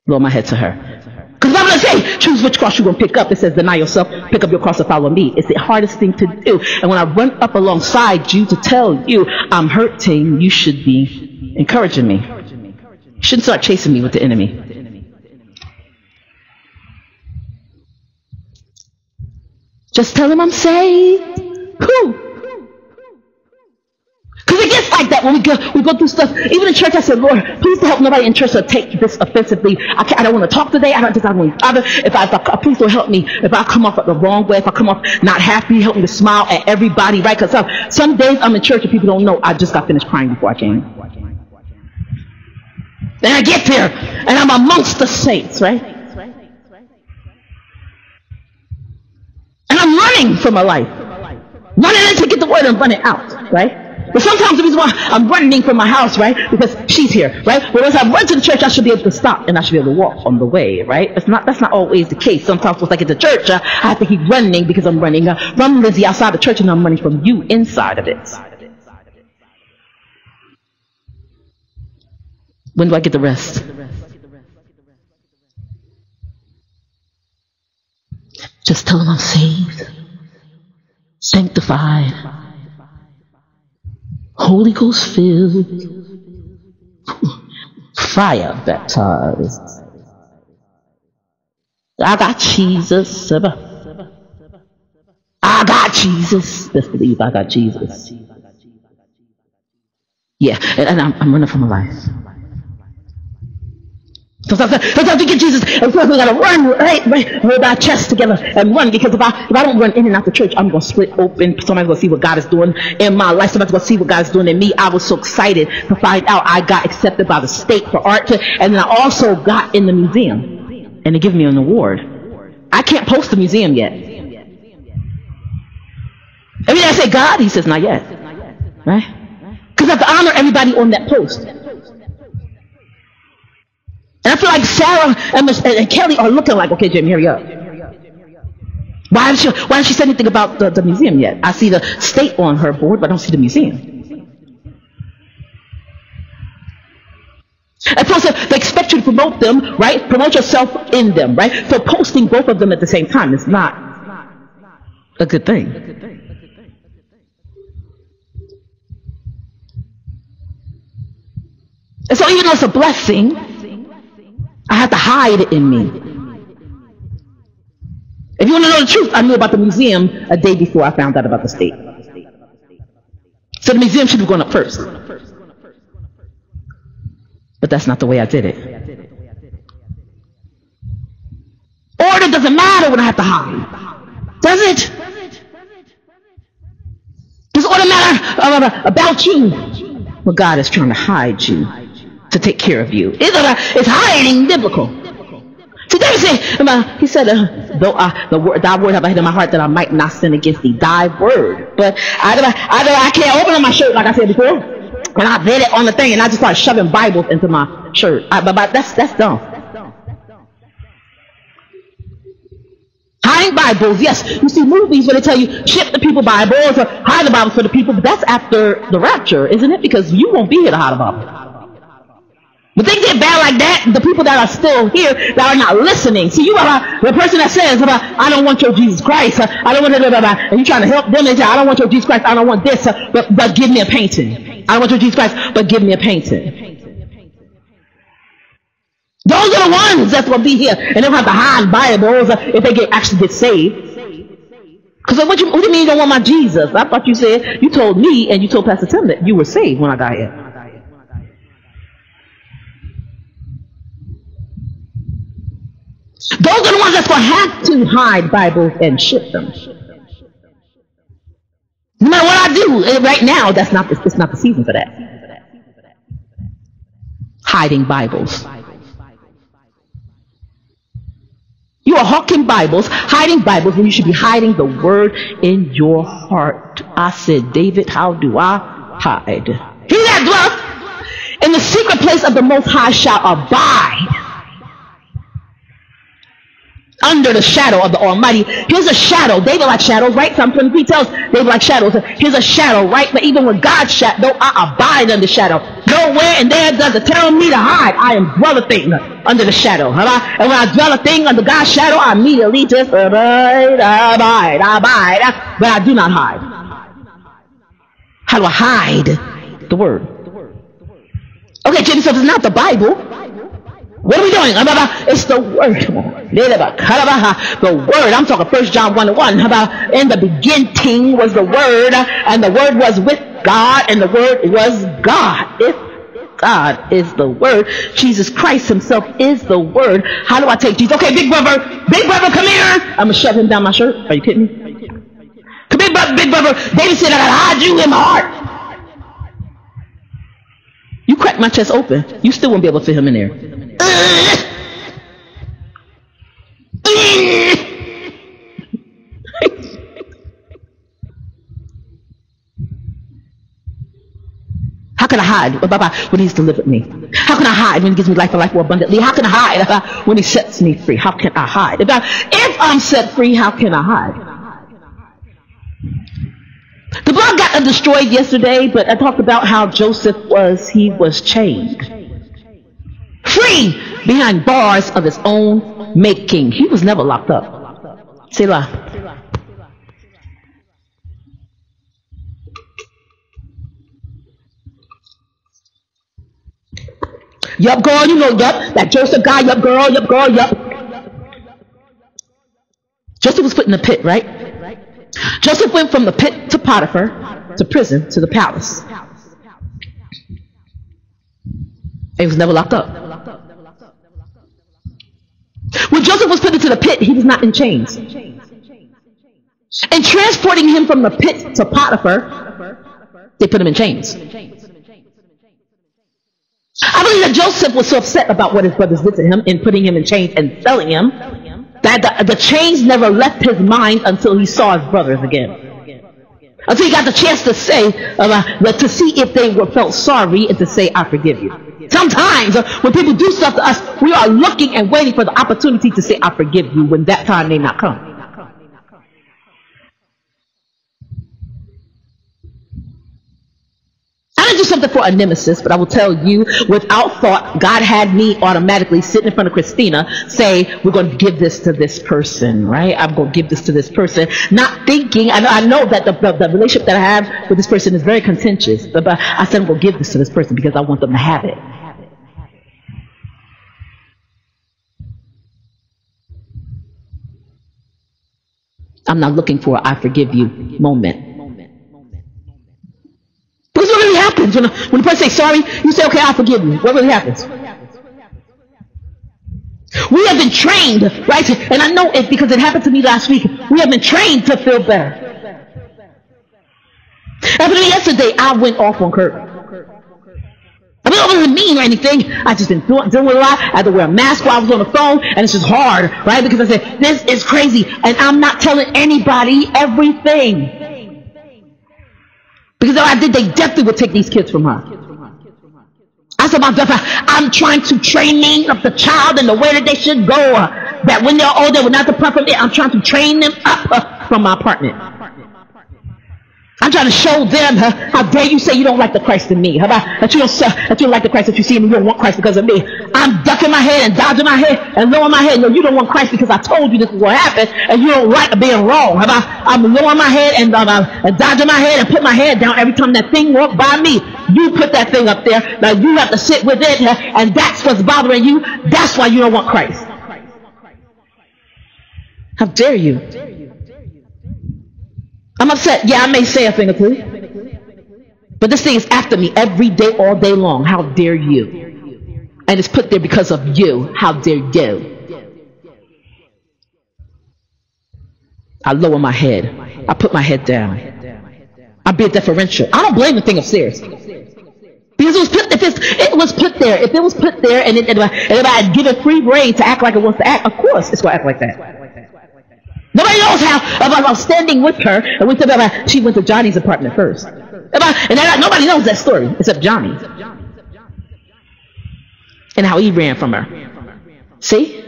Lower my head to her. Because the Bible doesn't say, choose which cross you're going to pick up. It says, deny yourself, pick up your cross and follow me. It's the hardest thing to do. And when I run up alongside you to tell you I'm hurting, you should be encouraging me. You shouldn't start chasing me with the enemy. Just tell him I'm saved. Whew. Because it gets like that when we go through stuff. Even in church, I said, Lord, please help nobody in church to take this offensively. I don't want to talk today. I don't want to bother. Please don't help me. If I come off the wrong way, if I come off not happy, help me to smile at everybody, right? Because some days I'm in church and people don't know I just got finished crying before I came. Then I get there and I'm amongst the saints, right? And I'm running for my life. Running in to get the word and running out, right? But sometimes the reason why I'm running from my house, right, because she's here, right? But as I run to the church, I should be able to stop and I should be able to walk on the way, right? That's not always the case. Sometimes once I get to church, I have to keep running because I'm running from Lizzie outside the church and I'm running from you inside of it. When do I get the rest? Just tell them I'm saved, sanctified, Holy Ghost filled, fire baptized. I got Jesus. I got Jesus. Best believe I got Jesus. Yeah, and I'm running for my life. Sometimes we get Jesus and we gotta run, right? Hold our chest together and run, because if I don't run in and out the church, I'm gonna split open. Somebody's gonna see what God is doing in my life. Somebody's gonna see what God is doing in me. I was so excited to find out I got accepted by the state for art, and then I also got in the museum, and they give me an award. I can't post the museum yet. Every day I say God, he says not yet, right? Because I have to honor everybody on that post. And I feel like Sarah and Kelly are looking like, okay, Jim, hurry up. Why didn't she say anything about the museum yet? I see the state on her board, but I don't see the museum. And plus, they expect you to promote them, right? Promote yourself in them, right? So posting both of them at the same time is not a good thing. And so even though it's a blessing, I have to hide it in me. If you want to know the truth, I knew about the museum a day before I found out about the state. So the museum should have gone up first. But that's not the way I did it. Order doesn't matter when I have to hide. Does it? Does order matter about you? Well, God is trying to hide you, to take care of you. It's hiding biblical. See, David said, he said, thy word have I hid in my heart that I might not sin against thee. Thy word. But I can't open up my shirt like I said before. And I read it on the thing and I just started shoving Bibles into my shirt. But that's dumb. Hiding Bibles, yes. You see movies where they tell you, ship the people Bibles or hide the Bibles for the people. But that's after the rapture, isn't it? Because you won't be here to hide a Bible. But things get bad like that, the people that are still here that are not listening. See, you are the person that says, I don't want your Jesus Christ. I don't want and you're trying to help them and say, I don't want your Jesus Christ. I don't want this, but give me a painting. I don't want your Jesus Christ, but give me a painting. Those are the ones that's going to be here, and they don't have to hide Bibles if they actually get saved. Because what do you mean you don't want my Jesus? I thought you said, you told me and you told Pastor Tim that you were saved when I got here. Those are the ones that's going to have to hide Bibles and ship them. No matter what I do, right now, it's not the season for that. Hiding Bibles. You are hawking Bibles, hiding Bibles, when you should be hiding the word in your heart. I said, David, how do I hide? He that dwelleth in the secret place of the Most High shall abide under the shadow of the Almighty. Here's a shadow. David likes shadows, right? Psalm 23 tells David likes shadows. Here's a shadow, right? But even with God's shadow, I abide under the shadow. nowhere, and there does it tell me to hide. I am dwelleth under the shadow. And when I dwell a thing under God's shadow, I immediately just abide. But I do not hide. How do I hide? The word. Okay, Jimmy, so it's not the Bible. What are we doing? It's the word. The word. I'm talking 1 John 1:1. In the beginning was the word, and the word was with God, and the word was God. If God is the word, Jesus Christ himself is the word. How do I take Jesus? Okay, big brother, come here. I'm going to shove him down my shirt. Are you kidding me? Come here, big brother. David said, I got to hide you in my heart. You crack my chest open, you still won't be able to fit him in there. How can I hide when he's delivered me? How can I hide when he gives me life and life more abundantly? How can I hide when he sets me free? How can I hide? If I'm set free, how can I hide? The blog got destroyed yesterday, but I talked about how Joseph was chained. Free behind bars of his own making. He was never locked up. Selah. Yup, girl, you know, yup. That Joseph guy, yup, girl, yup. Joseph was put in the pit, right? Joseph went from the pit to Potiphar, to prison, to the palace. He was never locked up. When Joseph was put into the pit, he was not in chains. And transporting him from the pit to Potiphar, they put him in chains. I believe that Joseph was so upset about what his brothers did to him in putting him in chains and selling him, that the chains never left his mind until he saw his brothers again. Until he got the chance to say, to see if they felt sorry and to say, I forgive you. Sometimes when people do stuff to us, we are looking and waiting for the opportunity to say, I forgive you, when that time may not come. I didn't do something for a nemesis, but I will tell you, without thought, God had me automatically sitting in front of Christina say, we're going to give this to this person, right? I'm going to give this to this person. Not thinking, I know that the relationship that I have with this person is very contentious, but I said I'm going to give this to this person because I want them to have it. I'm not looking for a I forgive you moment. Because what really happens when the person says sorry, you say, okay, I forgive you. What really happens? We have been trained, right? And I know it because it happened to me last week. We have been trained to feel better. After yesterday, I went off on Kurt. I mean, it wasn't mean or anything. I just been dealing with a lot. I had to wear a mask while I was on the phone, and it's just hard, right? Because I said, this is crazy, and I'm not telling anybody everything. Because if I did, they definitely would take these kids from her. I said, I'm trying to train up the child in the way that they should go. That when they're older, they will not depart from it. I'm trying to train them up from my apartment. I'm trying to show them, how dare you say you don't like the Christ in me? How about that you don't like the Christ that you see and you don't want Christ because of me? I'm ducking my head and dodging my head and lowering my head. No, you don't want Christ because I told you this is what happened and you don't like being wrong. How about I'm lowering my head and dodging my head and put my head down every time that thing walked by me. You put that thing up there. Now you have to sit with it, and that's what's bothering you. That's why you don't want Christ. How dare you? I'm upset. Yeah, I may say a thing or two. But this thing is after me every day, all day long. How dare you? And it's put there because of you. How dare you? I lower my head. I put my head down. I be deferential. I don't blame the thing upstairs. Because it was put there. If it was put there and if I had given free rein to act like it wants to act, of course it's going to act like that. Nobody knows how I was standing with her and she went to Johnny's apartment first. Nobody knows that story except Johnny. And how he ran from her. See?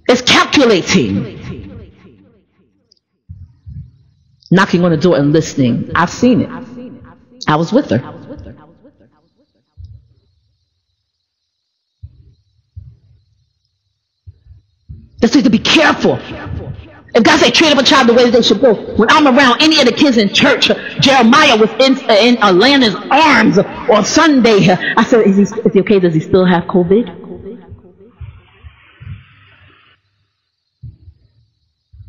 It's calculating. knocking on the door and listening. I've seen it. I was with her. Just need to be careful. If God say train up a child the way they should go, when I'm around any of the kids in church, Jeremiah was in Landon's arms on Sunday. I said, is he okay? Does he still have COVID?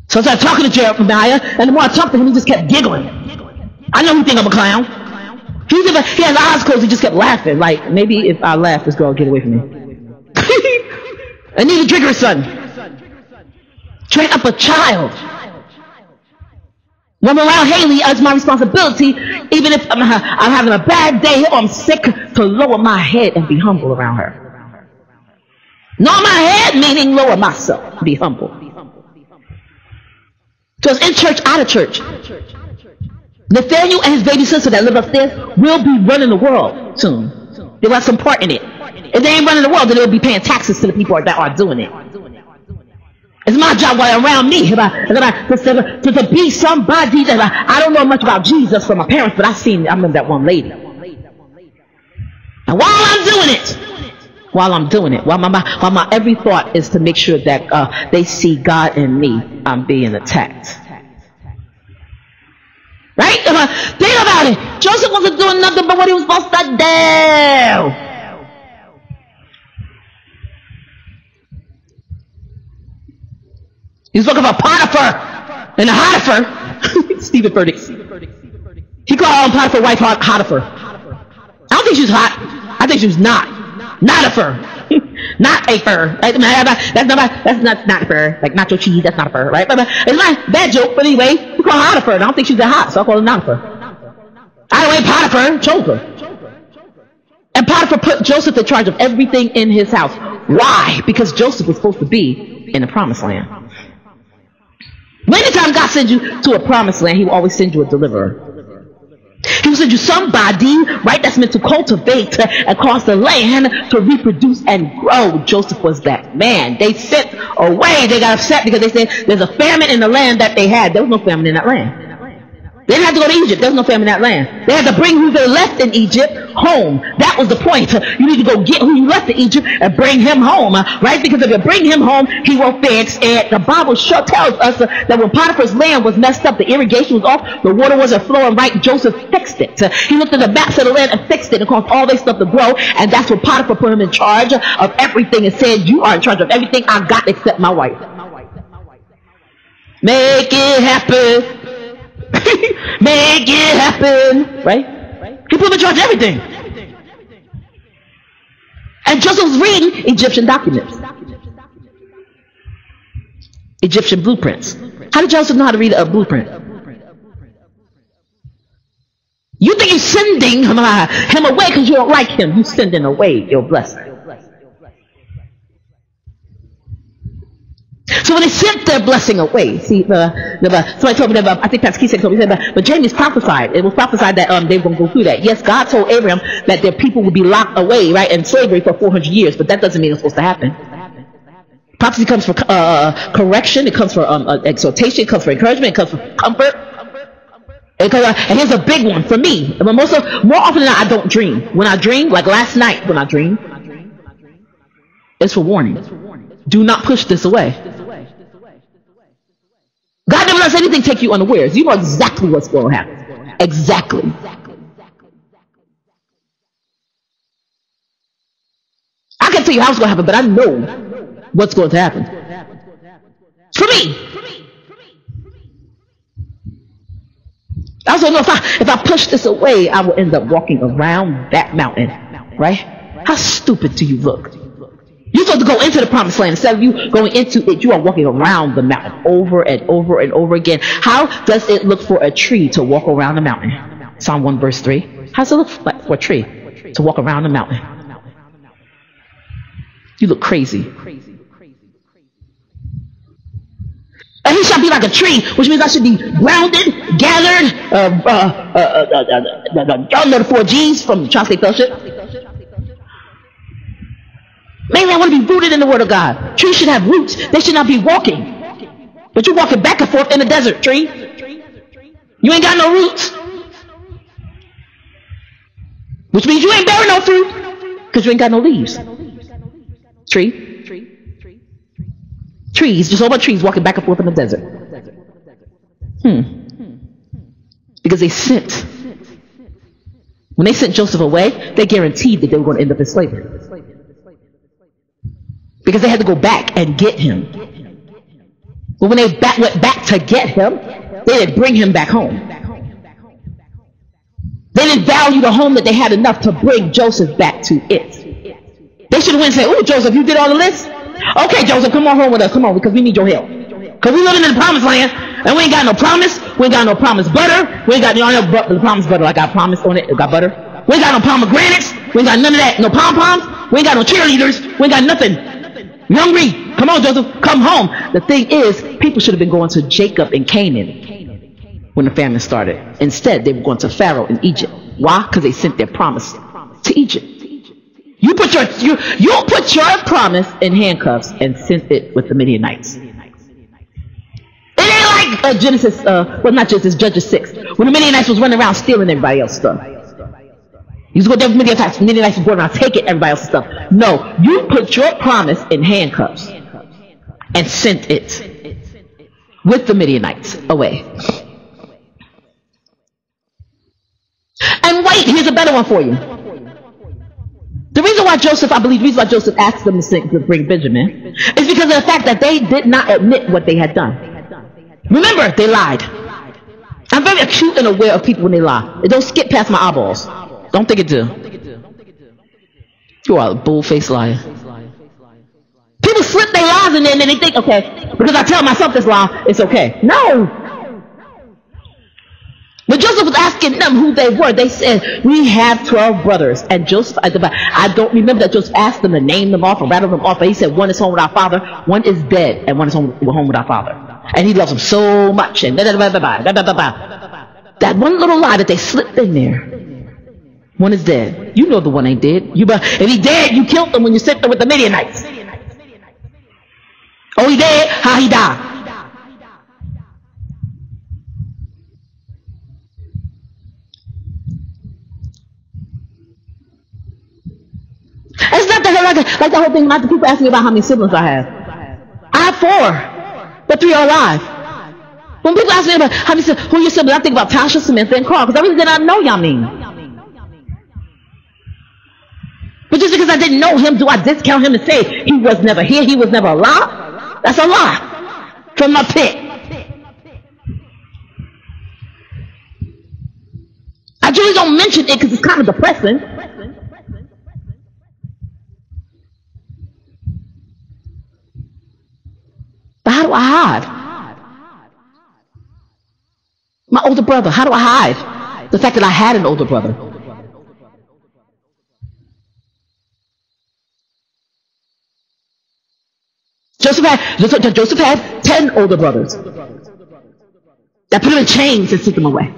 So I started talking to Jeremiah, and the more I talked to him, he just kept giggling. I know he think I'm a clown. He had his eyes closed, he just kept laughing. Like, maybe if I laugh, this girl will get away from me. I need a drinker's son. Train up a child. When I'm around Haley, it's my responsibility, even if I'm having a bad day or I'm sick, to lower my head and be humble around her. Lower my head, meaning lower myself, be humble. So it's in church, out of church. Nathaniel and his baby sister that live upstairs will be running the world soon. They'll have some part in it. If they ain't running the world, then they'll be paying taxes to the people that are doing it. It's my job while around me to be somebody that I don't know much about Jesus from my parents, but I remember that one lady. And while I'm doing it, while my every thought is to make sure that they see God in me, I'm being attacked. Right? Think about it. Joseph wasn't doing nothing but what he was supposed to do. He's looking for Potiphar and Potiphar. Stephen Furtick. He called Potiphar's wife Potiphar. I don't think she was hot. I think she was not a fur. Not a fur. That's not fur. Like nacho cheese, that's not a fur, right? It's not a bad joke, but anyway, we call her Potiphar. I don't think she's that hot, so I call her not a fur. Either way, Potiphar chose her. And Potiphar put Joseph in charge of everything in his house. Why? Because Joseph was supposed to be in the promised land. Anytime God sends you to a promised land, he will always send you a deliverer. He will send you somebody, right, that's meant to cultivate and cause the land to reproduce and grow. Joseph was that man. They sent away. They got upset because they said there's a famine in the land that they had. There was no famine in that land. They didn't have to go to Egypt. There was no famine in that land. They had to bring who they left in Egypt home. That was the point. You need to go get who you left in Egypt and bring him home, right? Because if you bring him home, he will fix it. The Bible sure tells us that when Potiphar's land was messed up, the irrigation was off, the water wasn't flowing right, Joseph fixed it. He looked at the maps of the land and fixed it and caused all their stuff to grow, and that's when Potiphar put him in charge of everything and said, you are in charge of everything I got except my wife. Make it happen. Make it happen, right? He put him in charge of everything. And Joseph was reading Egyptian documents, Egyptian blueprints. How did Joseph know how to read a blueprint? You think you're sending him away because you don't like him. You're sending away your blessing. So when they sent their blessing away, see, somebody told me that, I think Pastor Keith said, but James prophesied. It was prophesied that they were going to go through that. Yes, God told Abraham that their people would be locked away, right, in slavery for 400 years, but that doesn't mean it's supposed to happen. Prophecy comes for correction, it comes for exhortation, it comes for encouragement, it comes for comfort. And here's a big one for me. More often than not, I don't dream. When I dream, like last night when I dreamed, it's for warning. Do not push this away. God never lets anything take you unawares. You know exactly what's going to happen. Exactly. I can't tell you how it's going to happen, but I know what's going to happen. For me. I also know if I push this away, I will end up walking around that mountain. Right? How stupid do you look? You're supposed to go into the promised land. Instead of you going into it, you are walking around the mountain over and over and over again. How does it look for a tree to walk around the mountain? Psalm 1 verse 3. How does it look like for a tree to walk around the mountain? You look crazy. And he shall be like a tree, which means I should be grounded, gathered. Y'all know the 4 G's from the Tri-State Fellowship. Mainly I want to be rooted in the Word of God. Trees should have roots. They should not be walking. But you're walking back and forth in the desert, tree. You ain't got no roots. Which means you ain't bearing no fruit because you ain't got no leaves. Trees, just all about trees walking back and forth in the desert. Because they sent. When they sent Joseph away, they guaranteed that they were going to end up in slavery. Because they had to go back and get him. But when they went back to get him, they didn't bring him back home. They didn't value the home that they had enough to bring Joseph back to it. They should have went and said, "Oh, Joseph, you did all the list? Okay, Joseph, come on home with us. Come on, because we need your help. Because we living in the promised land, and we ain't got no promise. We ain't got no promised butter. We ain't got the promised butter like I promised on it. It got butter. We ain't got no pomegranates. We ain't got none of that. No pom-poms. We ain't got no cheerleaders. We ain't got nothing. You hungry? Come on, Joseph. Come home." The thing is, people should have been going to Jacob in Canaan when the famine started. Instead, they were going to Pharaoh in Egypt. Why? Because they sent their promise to Egypt. You put your promise in handcuffs and sent it with the Midianites. It ain't like Judges 6, when the Midianites was running around stealing everybody else's stuff. You go there, Midianites was going around taking everybody else's stuff. No, you put your promise in handcuffs and sent it with the Midianites away. And wait, here's a better one for you. The reason why Joseph asked them to bring Benjamin is because of the fact that they did not admit what they had done. Remember, they lied. I'm very acute and aware of people when they lie. It don't skip past my eyeballs. Don't think it do. You are a bull-faced liar. People slip their lies in there and then they think, okay, because I tell myself this lie, it's okay. No. When Joseph was asking them who they were, they said, "We have 12 brothers." And Joseph, I don't remember that Joseph asked them to name them off or rattle them off, but he said, "One is home with our father, one is dead, and one is home with our father. And he loves them so much." And that one little lie that they slipped in there. One is dead. You know the one ain't dead. If he dead, you killed him when you sent them with the Midianites. Oh, he dead? How he died? It's not like the whole thing. Not the people asking me about how many siblings I have. I have 4, but 3 are alive. When people ask me about how many siblings, who are your siblings, I think about Tasha, Samantha, and Carl, because I really did not know y'all mean. But just because I didn't know him, do I discount him and say he was never here, he was never alive? That's a lie from the pit. I usually don't mention it because it's kind of depressing. But how do I hide? My older brother, how do I hide the fact that I had an older brother? Joseph had 10 older brothers that put him in chains and sent him away.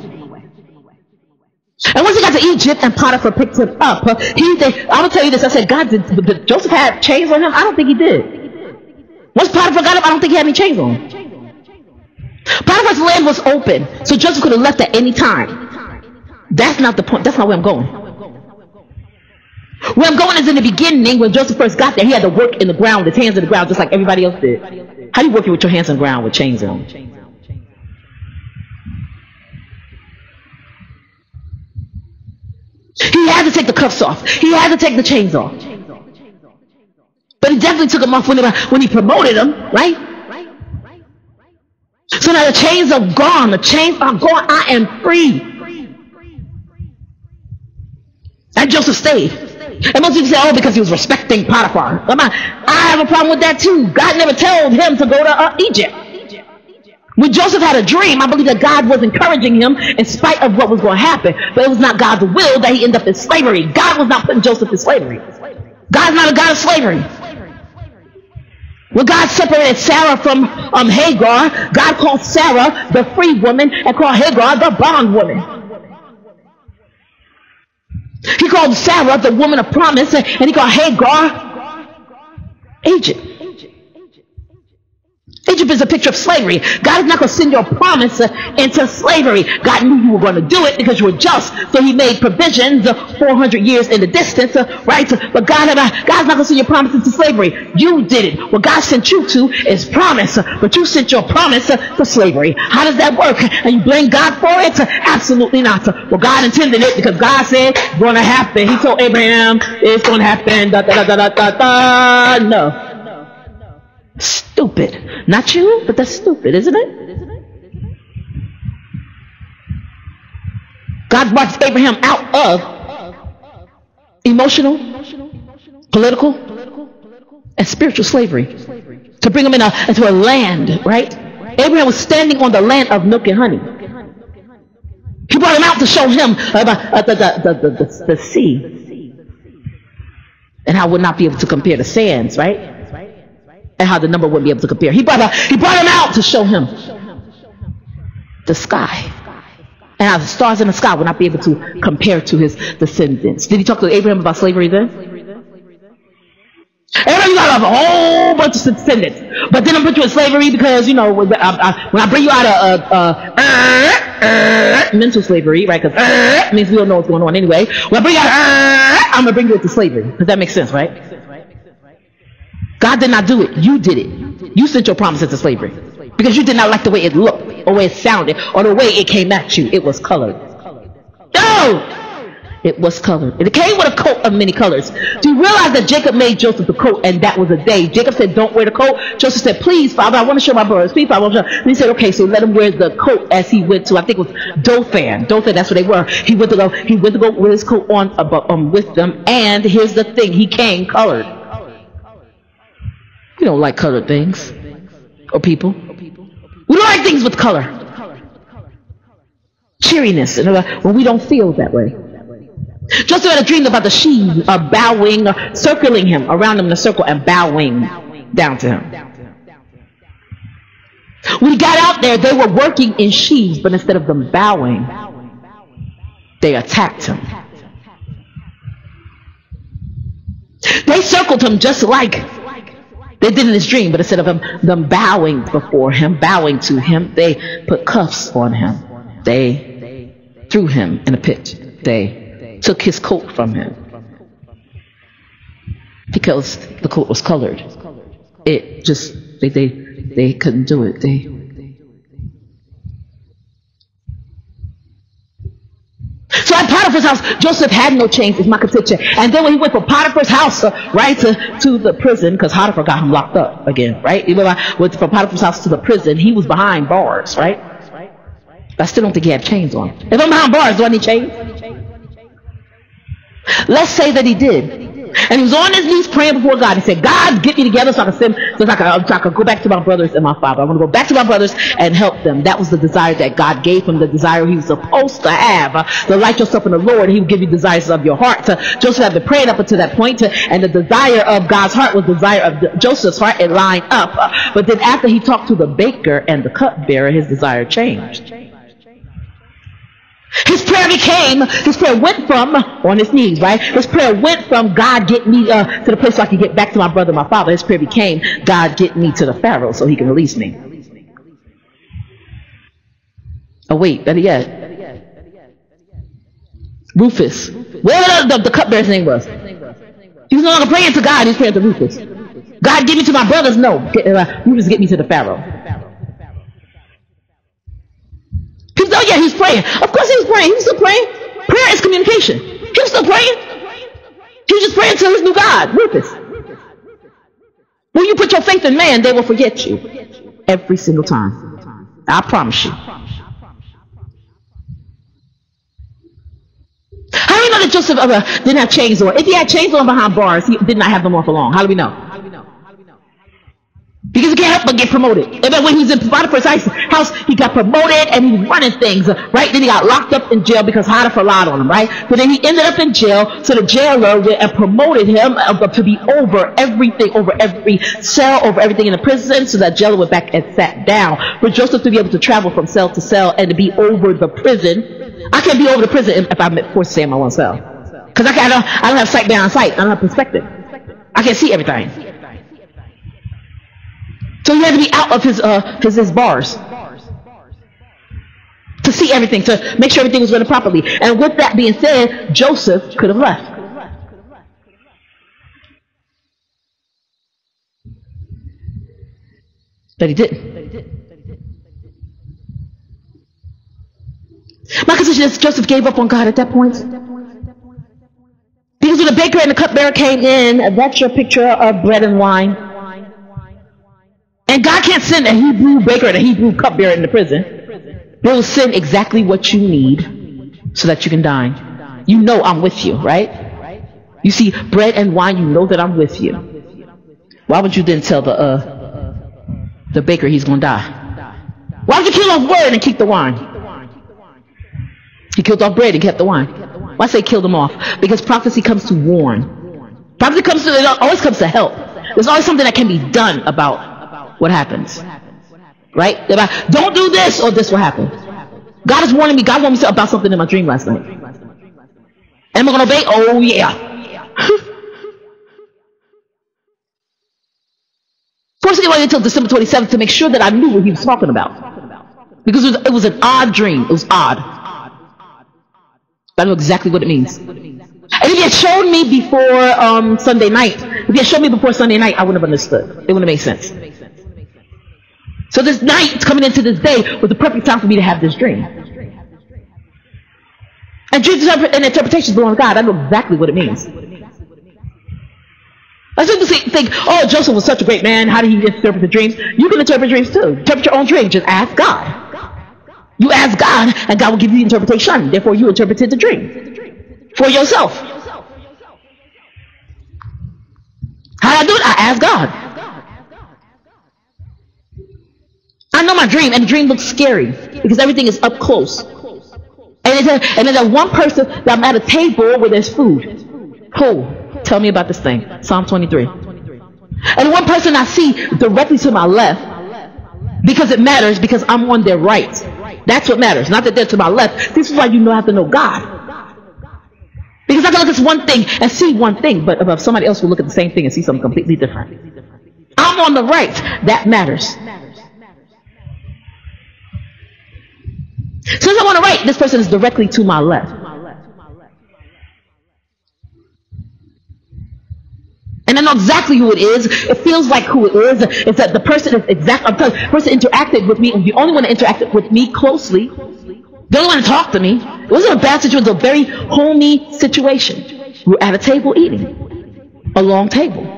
And once he got to Egypt and Potiphar picked him up, I will tell you this, I said, God, did Joseph have chains on him? I don't think he did. Once Potiphar got him, I don't think he had any chains on him. Potiphar's land was open, so Joseph could have left at any time. That's not the point. That's not where I'm going. Where I'm going is in the beginning, when Joseph first got there, he had to work in the ground, his hands in the ground, just like everybody else did. How do you work with your hands in the ground with chains on? He had to take the cuffs off. He had to take the chains off. But he definitely took them off when he promoted them, right? So now the chains are gone. The chains are gone. I am free. And Joseph stayed. And most people say, oh, because he was respecting Potiphar. I have a problem with that too. God never told him to go to Egypt. When Joseph had a dream, I believe that God was encouraging him in spite of what was going to happen. But it was not God's will that he end up in slavery. God was not putting Joseph in slavery. God's not a God of slavery. When God separated Sarah from Hagar, God called Sarah the free woman and called Hagar the bond woman. He called Sarah the woman of promise and he called Hagar Egypt. Egypt is a picture of slavery. God is not going to send your promise into slavery. God knew you were going to do it because you were just. So he made provisions 400 years in the distance, right? But God's not going to send your promise into slavery. You did it. What God sent you to is promise, but you sent your promise to slavery. How does that work? And you blame God for it? Absolutely not. Well, God intended it because God said it's going to happen. He told Abraham it's going to happen. Da, da, da, da, da, da. No. Stupid. Not you, but that's stupid, isn't it? God brought Abraham out of emotional, political, and spiritual slavery to bring him into a land, right? Abraham was standing on the land of milk and honey. He brought him out to show him about the sea and how it would not be able to compare the sands, right? And how the number wouldn't be able to compare. He brought him out to show him the sky and how the stars in the sky would not be able to compare to his descendants. Did he talk to Abraham about slavery then? Abraham got a whole bunch of descendants, but then I put you in slavery because, you know, when I bring you out of mental slavery, right? Because means we don't know what's going on anyway. When I bring you out of I'm gonna bring you into slavery. Does that make sense, right? God did not do it. You did it. You sent your promise into slavery because you did not like the way it looked or the way it sounded or the way it came at you. It was colored. No! It was colored. It came with a coat of many colors. Do you realize that Jacob made Joseph the coat and that was a day? Jacob said, don't wear the coat. Joseph said, please, Father, I want to show my brothers. Please, Father, I want to show. And he said, okay, so let him wear the coat as he went to, I think it was Dothan. Dothan, that's where they were. He went to go with his coat on with them. And here's the thing, he came colored. We don't like colored things or people. We don't like things with color. Cheeriness, when we don't feel that way. Joseph had a dream about the sheaves bowing, circling him, around him in a circle and bowing down to him. When he got out there, they were working in sheaves, but instead of them bowing, they attacked him. They circled him just like they did in his dream, but instead of them bowing before him, bowing to him, they put cuffs on him. They threw him in a pit. They took his coat from him because the coat was colored. It just, they couldn't do it. So at Potiphar's house, Joseph had no chains, is my contention. And then when he went from Potiphar's house, right, to the prison, because Potiphar got him locked up again, right? He went from Potiphar's house to the prison. He was behind bars, right? I still don't think he had chains on. If I'm behind bars, do I need chains? Let's say that he did. And he was on his knees praying before God. He said, God, get me together so I can go back to my brothers and my father. I want to go back to my brothers and help them. That was the desire that God gave him, the desire he was supposed to have. Delight yourself in the Lord, and he will give you desires of your heart. Joseph had been praying up until that point, and the desire of God's heart was the desire of Joseph's heart. It lined up. But then after he talked to the baker and the cupbearer, his desire changed. His prayer went from, on his knees, right? His prayer went from, God, get me to the place so I can get back to my brother and my father. His prayer became, God, get me to the Pharaoh so he can release me. Oh, wait, better yet. Rufus. Whatever the cupbearer's name was. He was no longer praying to God, he was praying to Rufus. God, get me to my brothers? No. Rufus, get me to the Pharaoh. Oh yeah, he's praying. Of course he was praying. He was still praying. Prayer is communication. He was still praying. He was just praying to his new God, Rufus. When you put your faith in man, they will forget you. Every single time. I promise you. How do we know that Joseph didn't have chains on? If he had chains on behind bars, he did not have them on for long. How do we know? Because he can't help but get promoted. And then when he was in Potiphar's house, he got promoted and he was running things, right? Then he got locked up in jail because Potiphar lied on him, right? But then he ended up in jail, so the jailer went and promoted him to be over everything, over every cell, over everything in the prison. So that jailer went back and sat down. For Joseph to be able to travel from cell to cell and to be over the prison, I can't be over the prison if I'm forced to stay in my one cell. Because I don't have sight beyond sight. I don't have perspective. I can't see everything. So So he had to be out of his bars to see everything, to make sure everything was running properly. And with that being said, Joseph could have left. But he didn't. My conclusion is Joseph gave up on God at that point. Because when the baker and the cupbearer came in, that's your picture of bread and wine. And God can't send a Hebrew baker and a Hebrew cupbearer into prison. They will send exactly what you need so that you can dine. You know I'm with you, right? You see bread and wine, you know that I'm with you. Why would you then tell the baker he's going to die? Why would you kill off bread and keep the wine? He killed off bread and kept the wine. Why say killed them off? Because prophecy comes to warn. Prophecy always comes to help. There's always something that can be done about what happens. Right? Don't do this or this will happen. God is warning me. God warned me about something in my dream last night. Am I going to obey? Oh yeah. Fortunately, I waited until December 27th to make sure that I knew what he was talking about. Because it was an odd dream. It was odd. But I know exactly what it means. And if he had shown me before Sunday night, I wouldn't have understood. It wouldn't have made sense. So this night, coming into this day, was the perfect time for me to have this dream. And dreams and interpretations belong to God. I know exactly what it means. I people think, oh, Joseph was such a great man. How did he interpret the dreams? You can interpret dreams too. Interpret your own dream. Just ask God. You ask God, and God will give you the interpretation. Therefore, you interpreted the dream for yourself. How did I do it? I asked God. I know my dream, and the dream looks scary because everything is up close. And then there's one person that I'm at a table where there's food. Who? Tell me about this thing. Psalm 23. And one person I see directly to my left, because it matters, because I'm on their right. That's what matters. Not that they're to my left. This is why you have to know God. Because I can look at one thing and see one thing, but if somebody else will look at the same thing and see something completely different. I'm on the right. That matters. Since I'm on the right, this person is directly to my left. And I know exactly who it is. It feels like who it is. It's that the person is the person interacted with me, and the only one that interacted with me closely, the only one to talk to me. It wasn't a bad situation. It was a very homey situation. We were at a table eating. A long table.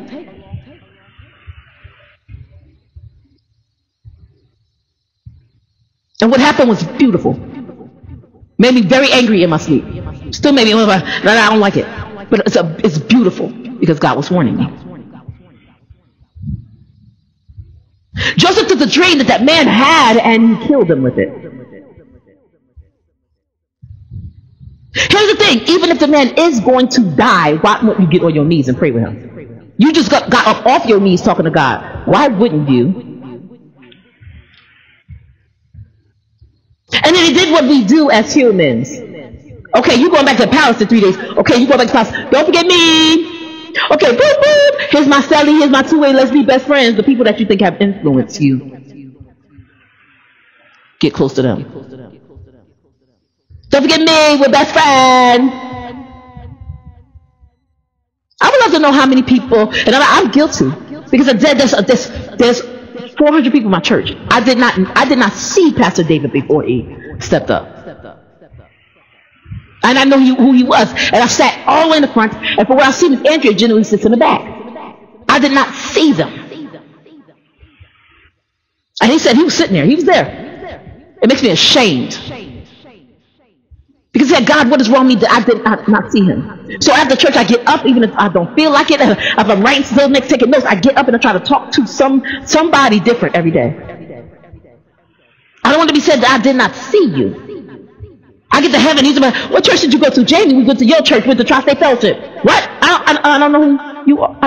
And what happened was beautiful. Made me very angry in my sleep. Still made me, I don't like it. But it's beautiful because God was warning me. Joseph took the dream that man had and he killed him with it. Here's the thing. Even if the man is going to die, why won't you get on your knees and pray with him? You just got up off your knees talking to God. Why wouldn't you? And then he did what we do as humans. Okay, you going back to the palace in 3 days. Okay, you go back to the palace. Don't forget me. Okay, boop, boop. Here's my Sally. Here's my two-way. Let's be best friends. The people that you think have influenced you. Get close to them. Don't forget me. We're best friends. I would love to know how many people, and I'm guilty because there's 400 people in my church. I did not see Pastor David before he stepped up. And I know who he was. And I sat all the way in the front. And for what I see, Miss Andrea generally sits in the back. I did not see them. And he said he was sitting there. He was there. It makes me ashamed. Because he said, God, what is wrong with me that I did not see him? So after church, I get up, even if I don't feel like it. If I'm writing still next, taking notes, I get up and I try to talk to somebody different every day. I don't want to be said that I did not see you. I get to heaven, he's like, what church did you go to? Jamie, we went to your church, went to Tri-State Fellowship. What? I don't know who you are.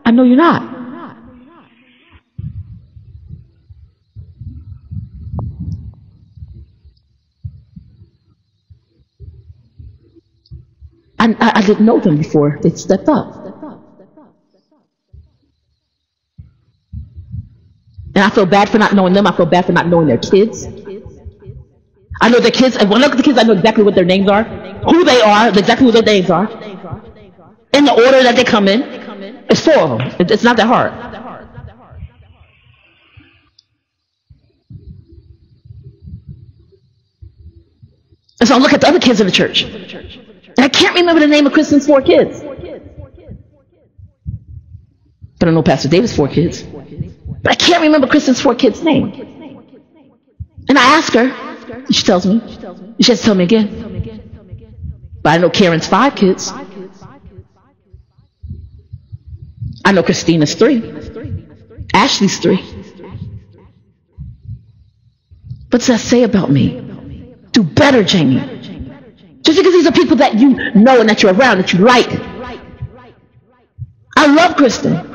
I know you're not. I didn't know them before they stepped up. And I feel bad for not knowing them. I feel bad for not knowing their kids. I know their kids, and when I look at the kids, I know exactly what their names are, who they are, exactly what their names are, in the order that they come in. It's 4 of them. It's not that hard. And so I look at the other kids in the church, and I can't remember the name of Kristen's 4 kids. But I know Pastor David's 4 kids. But I can't remember Kristen's 4 kids' name. And I ask her, and she tells me. She has to tell me again. But I know Karen's 5 kids. I know Christina's 3. Ashley's 3. What's that say about me? Do better, Jamie. Just because these are people that you know and that you're around, that you like. I love Kristen.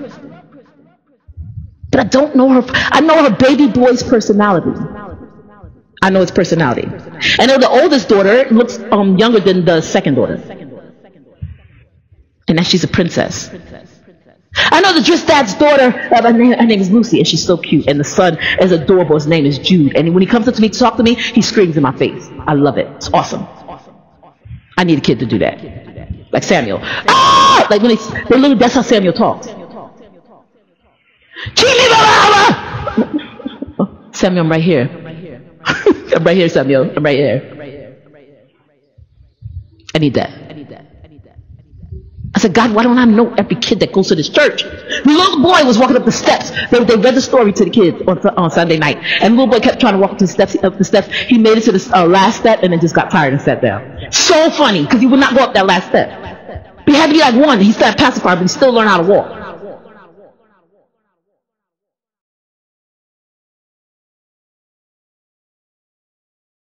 But I don't know her. I know her baby boy's personality. I know his personality. I know the oldest daughter looks younger than the second daughter. And that she's a princess. I know the Dristad's daughter, her name is Lucy, and she's so cute. And the son is adorable. His name is Jude. And when he comes up to me to talk to me, he screams in my face. I love it. It's awesome. I need a kid to do that. Like Samuel. Ah! Like when that's how Samuel talks. Samuel, I'm right here. I'm right here, Samuel. I'm right here. I need that. I said, God, why don't I know every kid that goes to this church? The little boy was walking up the steps. They read the story to the kids on Sunday night. And the little boy kept trying to walk up the steps. He made it to the last step and then just got tired and sat down. So funny, because he would not go up that last step. But he had to be like 1. He started pacifier, but he still learned how to walk.